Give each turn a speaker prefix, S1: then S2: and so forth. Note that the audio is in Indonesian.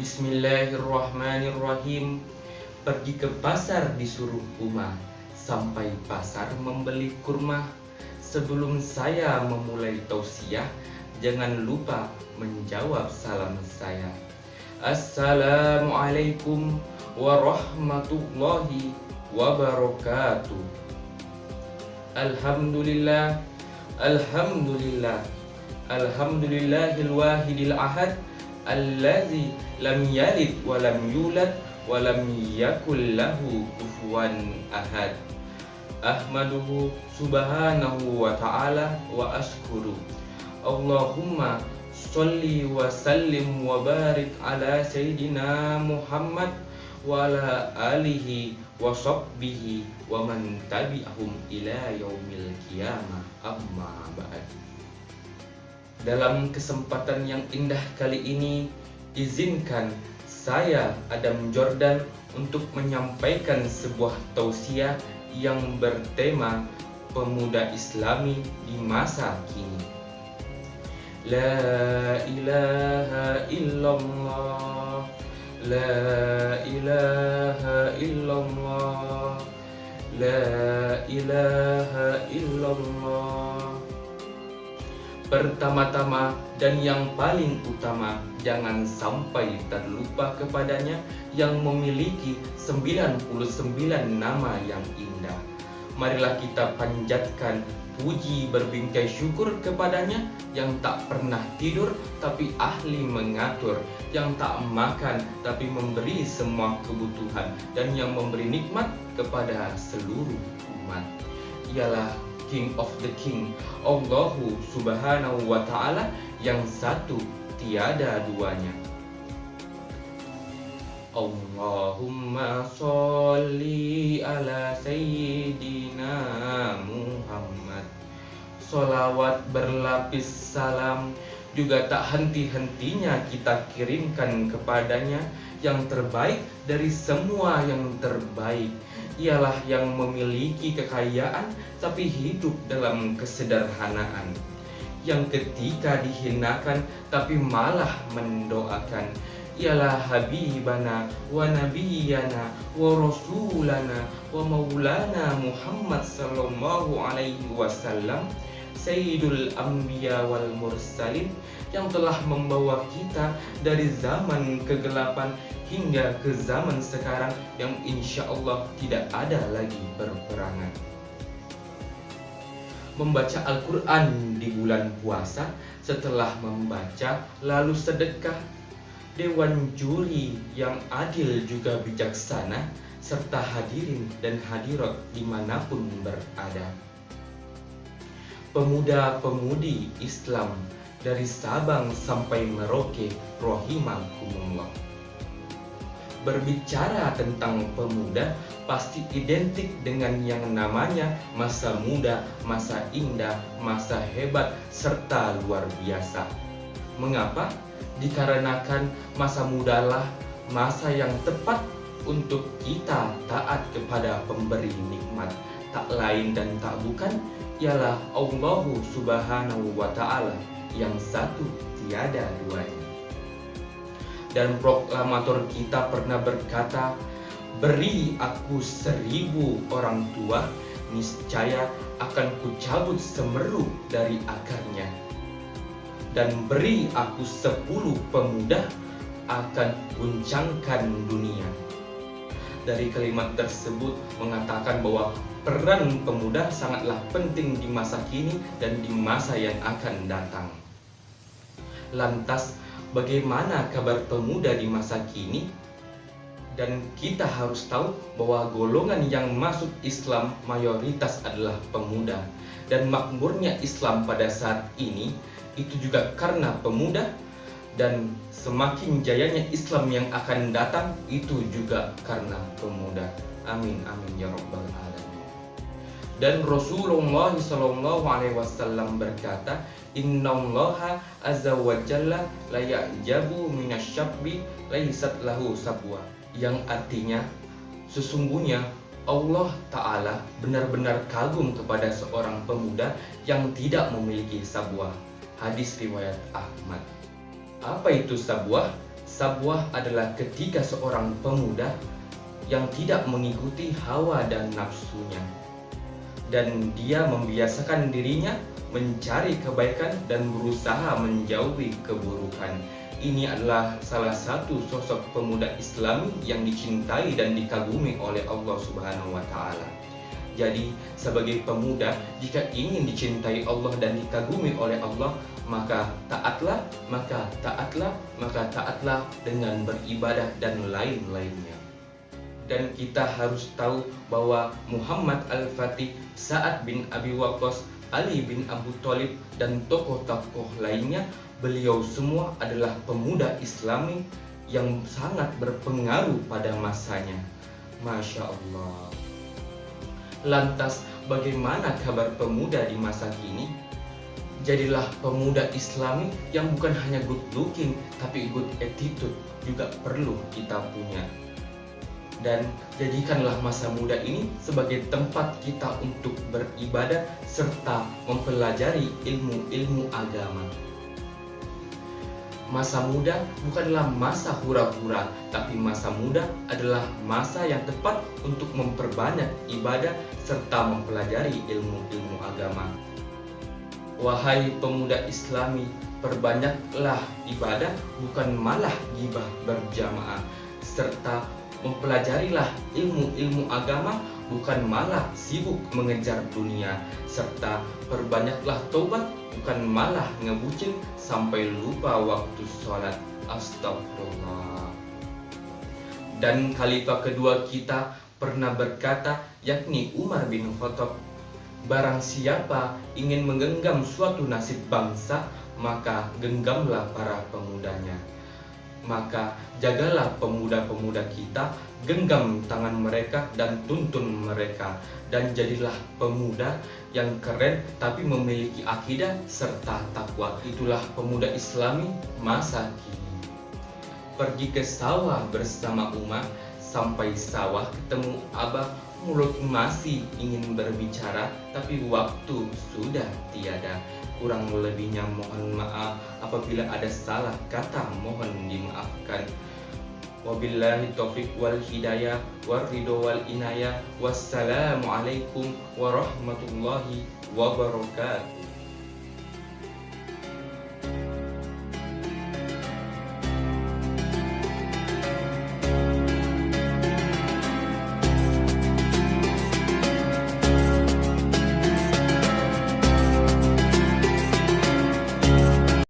S1: Bismillahirrahmanirrahim. Pergi ke pasar disuruh Umar, sampai pasar membeli kurma. Sebelum saya memulai tausiah, jangan lupa menjawab salam saya. Assalamualaikum warahmatullahi wabarakatuh. Alhamdulillah, alhamdulillah, alhamdulillahil wahidil ahad, allazi lam yalid wa lam yulad wa lam yakul lahu kufuwan ahad. Ahmaduhu subhanahu wa ta'ala wa ashkuru. Allahumma sholli wa sallim wa barik ala sayyidina Muhammad wa ala alihi wa sahbihi wa man tabi'ahum ila yaumil qiyamah, amma ba'd. Dalam kesempatan yang indah kali ini, izinkan saya Adam Jordan untuk menyampaikan sebuah tausiah yang bertema pemuda Islami di masa kini. La ilaha illallah, la ilaha illallah, la ilaha illallah. Pertama-tama dan yang paling utama, jangan sampai terlupa kepadanya yang memiliki 99 nama yang indah. Marilah kita panjatkan puji berbingkai syukur kepadanya yang tak pernah tidur tapi ahli mengatur, yang tak makan tapi memberi semua kebutuhan, dan yang memberi nikmat kepada seluruh umat. Ialah King of the King, Allahu subhanahu wa ta'ala, yang satu tiada duanya. Allahumma sholli ala sayyidina Muhammad. Sholawat berlapis salam juga tak henti-hentinya kita kirimkan kepadanya, yang terbaik dari semua yang terbaik. Ialah yang memiliki kekayaan tapi hidup dalam kesederhanaan, yang ketika dihinakan tapi malah mendoakan. Ialah Habibana wa Nabiyana wa Rasulana wa Maulana Muhammad sallallahu alaihi wasallam, Sayyidul Anbiya wal Mursalin, yang telah membawa kita dari zaman kegelapan hingga ke zaman sekarang yang insya Allah tidak ada lagi peperangan. Membaca Al-Quran di bulan puasa, setelah membaca lalu sedekah. Dewan juri yang adil juga bijaksana, serta hadirin dan hadirat dimanapun berada. Pemuda-pemudi Islam dari Sabang sampai Merauke, rahimakumullah. Berbicara tentang pemuda pasti identik dengan yang namanya masa muda, masa indah, masa hebat, serta luar biasa. Mengapa? Dikarenakan masa mudalah masa yang tepat untuk kita taat kepada pemberi nikmat, tak lain dan tak bukan ialah Allahu subhanahu wa ta'ala, yang satu tiada duanya. Dan proklamator kita pernah berkata, beri aku 1000 orang tua, niscaya akan kucabut semeru dari akarnya. Dan beri aku 10 pemuda, akan guncangkan dunia. Dari kalimat tersebut mengatakan bahwa peran pemuda sangatlah penting di masa kini dan di masa yang akan datang. Lantas, bagaimana kabar pemuda di masa kini? Dan kita harus tahu bahwa golongan yang masuk Islam mayoritas adalah pemuda. Dan makmurnya Islam pada saat ini itu juga karena pemuda, dan semakin jayanya Islam yang akan datang itu juga karena pemuda. Amin amin ya rabbal alamin. Dan Rasulullah sallallahu alaihi wasallam berkata, innallaha azza wa jalla la ya'jabu minasyabbi laysat lahu sabwa, yang artinya sesungguhnya Allah Ta'ala benar-benar kagum kepada seorang pemuda yang tidak memiliki sabwa. Hadis riwayat Ahmad. Apa itu sabwah? Sabwah adalah ketika seorang pemuda yang tidak mengikuti hawa dan nafsunya, dan dia membiasakan dirinya mencari kebaikan dan berusaha menjauhi keburukan. Ini adalah salah satu sosok pemuda Islami yang dicintai dan dikagumi oleh Allah Subhanahu wa Ta'ala. Jadi, sebagai pemuda, jika ingin dicintai Allah dan dikagumi oleh Allah, maka taatlah dengan beribadah dan lain-lainnya. Dan kita harus tahu bahwa Muhammad Al-Fatih, Sa'ad bin Abi Waqqas, Ali bin Abu Thalib, dan tokoh-tokoh lainnya, beliau semua adalah pemuda Islami yang sangat berpengaruh pada masanya. Masya Allah. Lantas, bagaimana kabar pemuda di masa kini? Jadilah pemuda Islami yang bukan hanya good looking, tapi good attitude juga perlu kita punya. Dan jadikanlah masa muda ini sebagai tempat kita untuk beribadah serta mempelajari ilmu-ilmu agama. Masa muda bukanlah masa hura-hura, tapi masa muda adalah masa yang tepat untuk memperbanyak ibadah serta mempelajari ilmu-ilmu agama. Wahai pemuda Islami, perbanyaklah ibadah, bukan malah ghibah berjamaah, serta mempelajarilah ilmu-ilmu agama, bukan malah sibuk mengejar dunia, serta perbanyaklah taubat, bukan malah ngebucin sampai lupa waktu sholat. Astagfirullah. Dan khalifah kedua kita pernah berkata, yakni Umar bin Khattab, barang siapa ingin menggenggam suatu nasib bangsa, maka genggamlah para pemudanya. Maka jagalah pemuda-pemuda kita, genggam tangan mereka dan tuntun mereka, dan jadilah pemuda yang keren tapi memiliki akidah serta takwa. Itulah pemuda Islami masa kini. Pergi ke sawah bersama Umar, sampai sawah ketemu Abah, mulut masih ingin berbicara, tapi waktu sudah tiada. Kurang lebihnya mohon maaf, apabila ada salah kata mohon dimaafkan. Wabillahi taufiq wal hidayah wal ridho wal inayah. Wassalamualaikum warahmatullahi wabarakatuh.